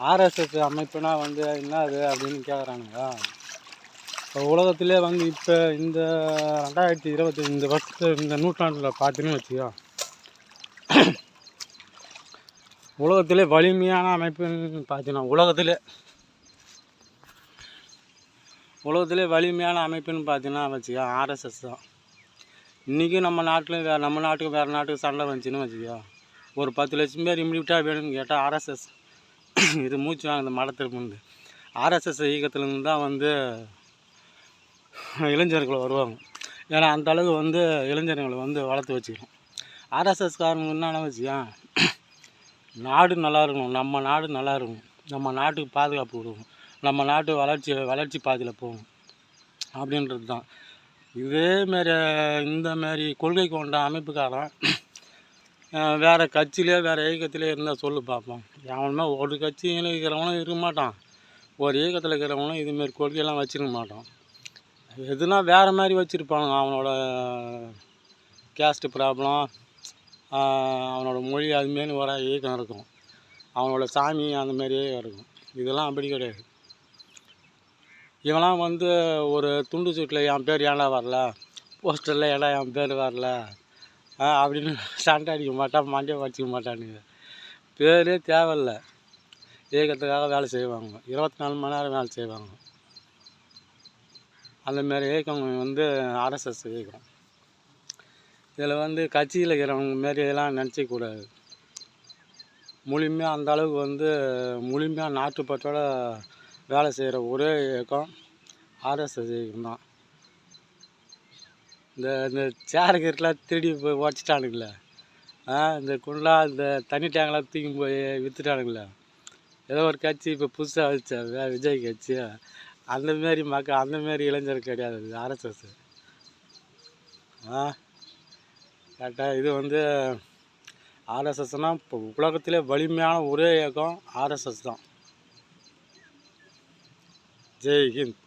RSS அமைப்புனா வந்து என்ன அது அப்படின்னு கேட்குறானுங்க. இப்போ உலகத்திலே வந்து இப்போ இந்த 2020 இந்த வருஷத்து இந்த நூற்றாண்டில் பார்த்தீங்கன்னு வச்சுக்கோ, உலகத்திலே வலிமையான அமைப்புன்னு பார்த்தீங்கன்னா உலகத்திலே வலிமையான அமைப்புன்னு பார்த்தீங்கன்னா வச்சுக்கோ ஆர்எஸ்எஸ் தான். இன்றைக்கி நம்ம நாட்டுக்கு வேறு நாட்டுக்கு சண்டை வந்துச்சுன்னு வச்சுக்கோ, ஒரு 10 லட்சம் பேர் இம்மிடியட்டாக வேணும்னு கேட்டால் ஆர்எஸ்எஸ் இது மூச்சு வாங்க மடத்திற்கு ஆர்எஸ்எஸ் இயக்கத்துலேருந்து தான் வந்து இளைஞர்கள் வருவாங்க. ஏன்னா அந்த அளவுக்கு வந்து இளைஞர்களை வந்து வளர்த்து வச்சுக்கணும். ஆர்எஸ்எஸ்காரங்க என்னென்ன வச்சுக்கேன், நாடு நல்லா இருக்கணும், நம்ம நாடு நல்லா இருக்கணும், நம்ம நாட்டுக்கு பாதுகாப்பு கொடுக்கணும், நம்ம நாட்டு வளர்ச்சி பாதையில் போகணும் அப்படின்றது தான். இதேமாரி இந்தமாரி கொள்கை கொண்ட அமைப்புக்காரன் வேறு கட்சியிலே வேறு இயக்கத்திலே இருந்தால் சொல்லு பார்ப்போம். எவனுமே ஒரு கட்சியில் இருக்கிறவனும் இருக்க மாட்டான், ஒரு இயக்கத்தில் இருக்கிறவனும் இதுமாரி கொள்கையெல்லாம் வச்சுருக்க மாட்டான். எதுனா வேறு மாதிரி வச்சுருப்பானுங்க. அவனோட கேஸ்ட்டு ப்ராப்ளம், அவனோட மொழி அதுமாரி வர இயக்கம் இருக்கும், அவனோட சாமி அந்தமாரியே இருக்கும். இதெல்லாம் அப்படி கிடையாது. இவெல்லாம் வந்து ஒரு துண்டு சீட்டில் என் பேர் ஏன்டா வரல, போஸ்டரில் ஏன்டா என் பேர் வரல அப்படின்னு சண்டை அடிக்க மாட்டான், மண்டையை வச்சுக்க மாட்டானுங்க. பேரே தேவையில்லை, இயக்கத்துக்காக வேலை செய்வாங்க, 24 மணி நேரம் வேலை செய்வாங்க. அந்தமாரி இயக்கம் வந்து ஆர்எஸ்எஸ் இயக்கம். இதில் வந்து கட்சியில் இருக்கிறவங்க மாரியெல்லாம் நினச்சிக்கூடாது. முழுமையாக அந்த அளவுக்கு வந்து முழுமையாக நாட்டுப்பற்றோட வேலை செய்கிற ஒரே இயக்கம் ஆர்எஸ்எஸ் இயக்கம் தான். இந்த சேருக்கெல்லாம் திருடி போய் உடச்சிட்டானுங்களே, இந்த குண்டா இந்த தண்ணி டேங்கெலாம் தூக்கி போய் விற்றுட்டானுங்களே, ஏதோ ஒரு கட்சி இப்போ புதுசாக வச்ச விஜய் கட்சி, அந்தமாரி அந்தமாரி இளைஞர் கிடையாது இது ஆர்எஸ்எஸ். கரெக்டாக இது வந்து ஆர்எஸ்எஸ்னால் இப்போ உலகத்திலே வலிமையான ஒரே இயக்கம் ஆர்எஸ்எஸ் தான். ஜெய் ஹிந்த்.